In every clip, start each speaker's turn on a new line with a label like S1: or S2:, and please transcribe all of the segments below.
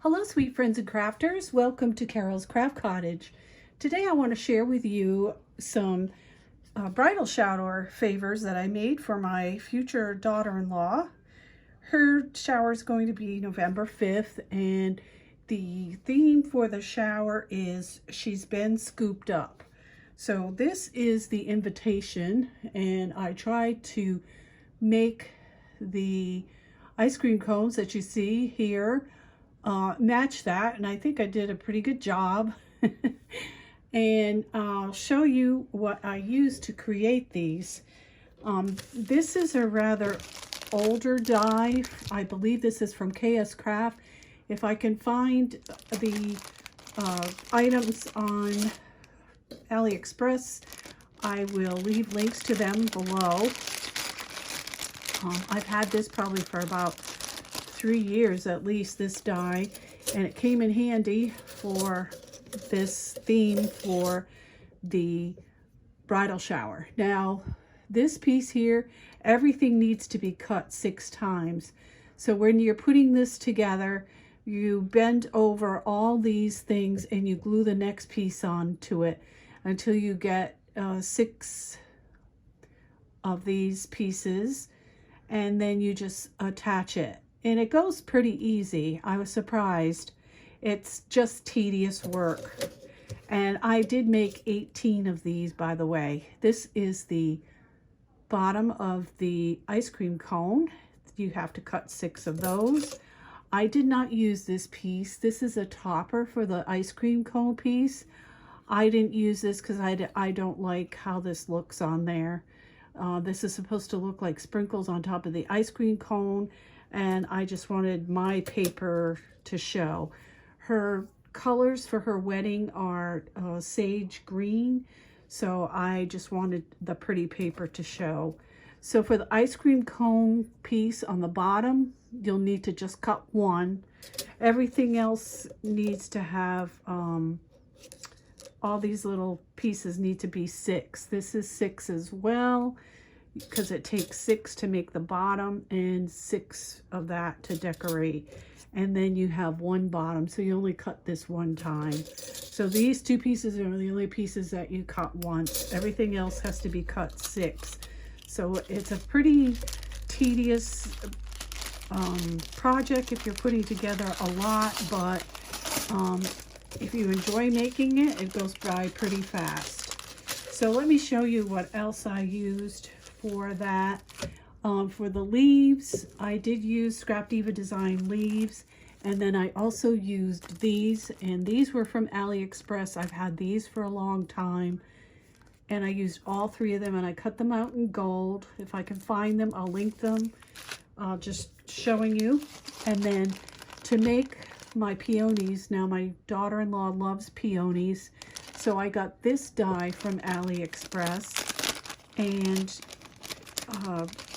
S1: Hello, sweet friends and crafters. Welcome to Carol's Craft Cottage. Today I want to share with you some bridal shower favors that I made for my future daughter-in-law. Her shower is going to be November 5th, and the theme for the shower is She's Been Scooped Up. So this is the invitation, and I tried to make the ice cream cones that you see here match that, and I think I did a pretty good job. And I'll show you what I used to create these. This is a rather older die. I believe this is from KS Craft. If I can find the items on AliExpress, I will leave links to them below. I've had this probably for about 3 years at least, this die, and it came in handy for this theme for the bridal shower. Now, this piece here, everything needs to be cut 6 times. So when you're putting this together, you bend over all these things and you glue the next piece onto it until you get 6 of these pieces, and then you just attach it. And it goes pretty easy. I was surprised. It's just tedious work. And I did make 18 of these, by the way. This is the bottom of the ice cream cone. You have to cut 6 of those. I did not use this piece. This is a topper for the ice cream cone piece. I didn't use this because I don't like how this looks on there. This is supposed to look like sprinkles on top of the ice cream cone, and I just wanted my paper to show. Her colors for her wedding are sage green, so I just wanted the pretty paper to show. So for the ice cream cone piece on the bottom, you'll need to just cut 1. Everything else needs to have, all these little pieces need to be 6. This is 6 as well, because it takes 6 to make the bottom and 6 of that to decorate. And then you have 1 bottom, so you only cut this 1 time. So these 2 pieces are the only pieces that you cut once. Everything else has to be cut 6. So it's a pretty tedious project if you're putting together a lot, but if you enjoy making it, it goes by pretty fast. So let me show you what else I used for that. For the leaves, I did use Scrap Diva Design leaves, and then I also used these, and these were from AliExpress. I've had these for a long time, and I used all 3 of them, and I cut them out in gold. If I can find them, I'll link them. Just showing you. And then to make my peonies, now my daughter-in-law loves peonies, so I got this die from AliExpress, and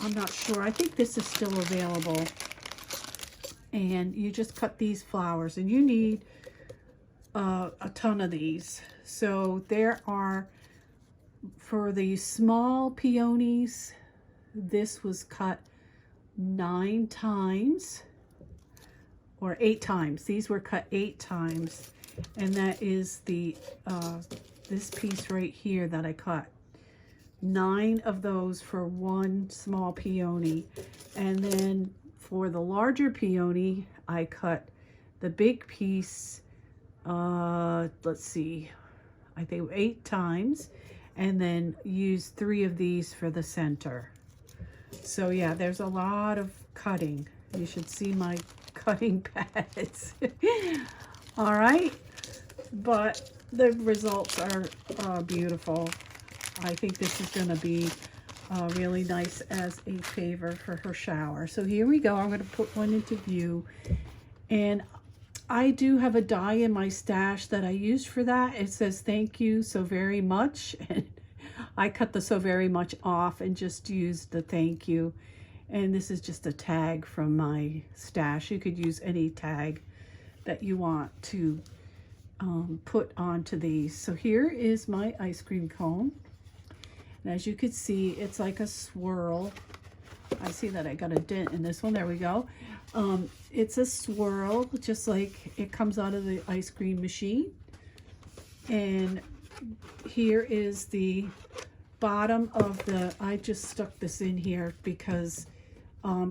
S1: I'm not sure. I think this is still available. And you just cut these flowers, and you need a ton of these. So there are, for the small peonies, this was cut 9 times or 8 times. These were cut 8 times, and that is the this piece right here that I cut. 9 of those for 1 small peony. And then for the larger peony, I cut the big piece, let's see, I think 8 times, and then used 3 of these for the center. So yeah, there's a lot of cutting. You should see my cutting pads. All right, but the results are beautiful. I think this is going to be really nice as a favor for her shower. So here we go. I'm going to put one into view. And I do have a die in my stash that I used for that. It says, "Thank you so very much." And I cut the "so very much" off and just used the "thank you." And this is just a tag from my stash. You could use any tag that you want to put onto these. So here is my ice cream cone. And as you can see, it's like a swirl. I see that I got a dent in this one. There we go. It's a swirl, just like it comes out of the ice cream machine. And here is the bottom of the, I just stuck this in here because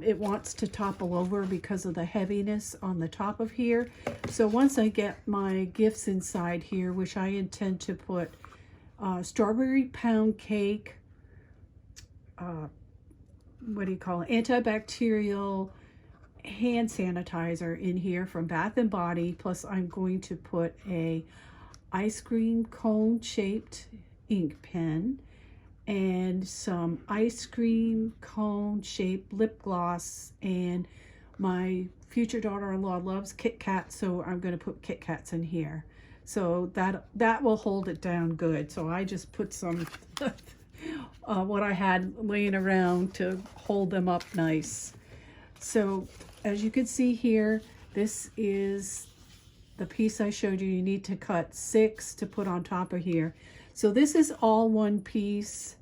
S1: it wants to topple over because of the heaviness on the top of here. So once I get my gifts inside here, which I intend to put strawberry pound cake, what do you call it, antibacterial hand sanitizer in here from Bath and Body, plus I'm going to put a ice cream cone shaped ink pen and some ice cream cone shaped lip gloss, and my future daughter-in-law loves Kit Kat, so I'm going to put Kit Kats in here, so that will hold it down good. So I just put some what I had laying around to hold them up nice. So as you can see here, this is the piece I showed you. You need to cut 6 to put on top of here. So this is all one piece,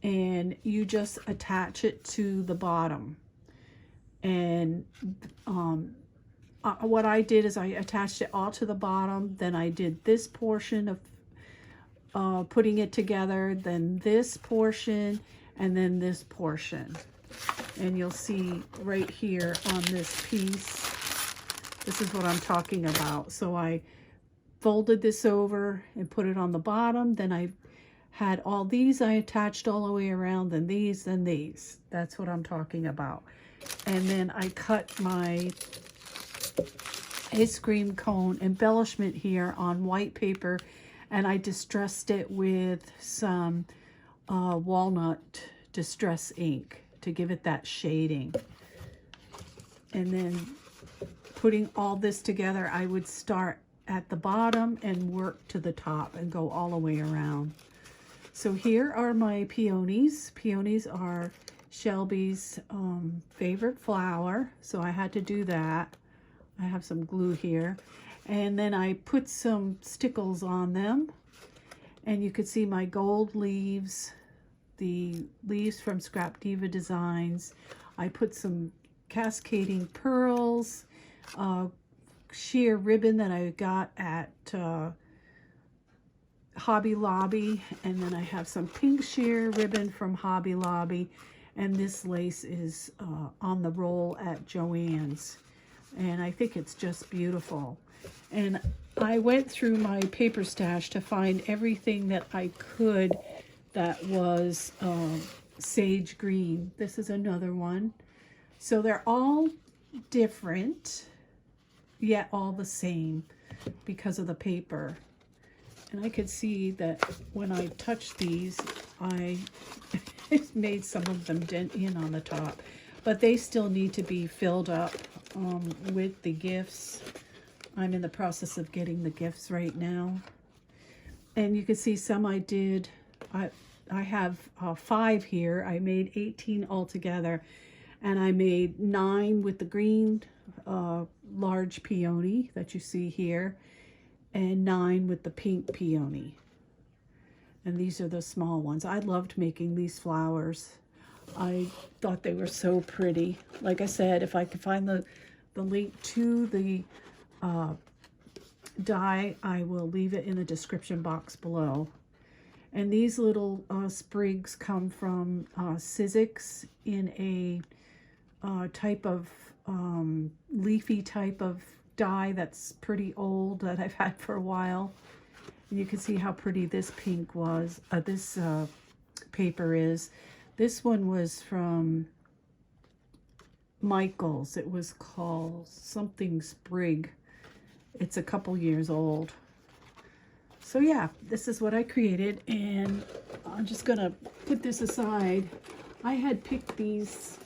S1: and you just attach it to the bottom. And what I did is I attached it all to the bottom, then I did this portion of putting it together, then this portion, and then this portion. And you'll see right here on this piece, this is what I'm talking about. So I folded this over and put it on the bottom. Then I had all these I attached all the way around, then these, then these. That's what I'm talking about. And then I cut my ice cream cone embellishment here on white paper, and I distressed it with some walnut distress ink to give it that shading. And then putting all this together, I would start at the bottom and work to the top and go all the way around. So here are my peonies. Peonies are Shelby's favorite flower, so I had to do that. I have some glue here. And then I put some stickles on them. And you could see my gold leaves, the leaves from Scrap Diva Designs. I put some cascading pearls, sheer ribbon that I got at Hobby Lobby, and then I have some pink sheer ribbon from Hobby Lobby, and this lace is on the roll at Joann's, and I think it's just beautiful. And I went through my paper stash to find everything that I could that was sage green. This is another one. So they're all different, yet all the same because of the paper. And I could see that when I touched these, I made some of them dent in on the top. But they still need to be filled up with the gifts. I'm in the process of getting the gifts right now. And you can see some I did. I have 5 here. I made 18 altogether. And I made 9 with the green large peony that you see here, and 9 with the pink peony. And these are the small ones. I loved making these flowers. I thought they were so pretty. Like I said, if I could find the link to the die, I will leave it in the description box below. And these little sprigs come from Sizzix in a type of leafy type of die that's pretty old that I've had for a while. And you can see how pretty this pink was, this paper is. This one was from Michael's. It was called something Sprig. It's a couple years old. So yeah, this is what I created, and I'm just gonna put this aside. I had picked these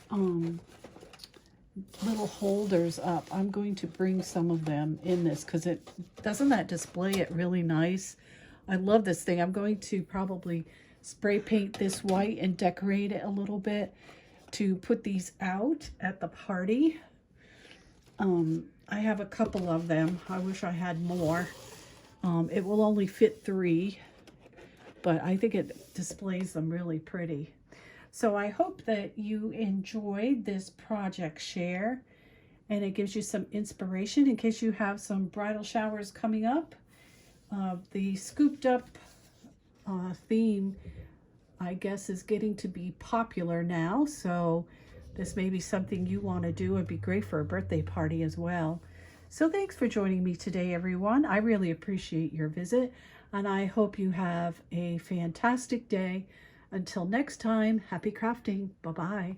S1: little holders up. I'm going to bring some of them in this because it doesn't that display it really nice. I love this thing. I'm going to probably spray paint this white and decorate it a little bit to put these out at the party. I have a couple of them. I wish I had more. It will only fit 3, but I think it displays them really pretty. So I hope that you enjoyed this project share, and it gives you some inspiration in case you have some bridal showers coming up. The scooped up theme, I guess, is getting to be popular now, so this may be something you want to do. It'd be great for a birthday party as well. So thanks for joining me today, everyone. I really appreciate your visit, and I hope you have a fantastic day. Until next time, happy crafting. Bye-bye.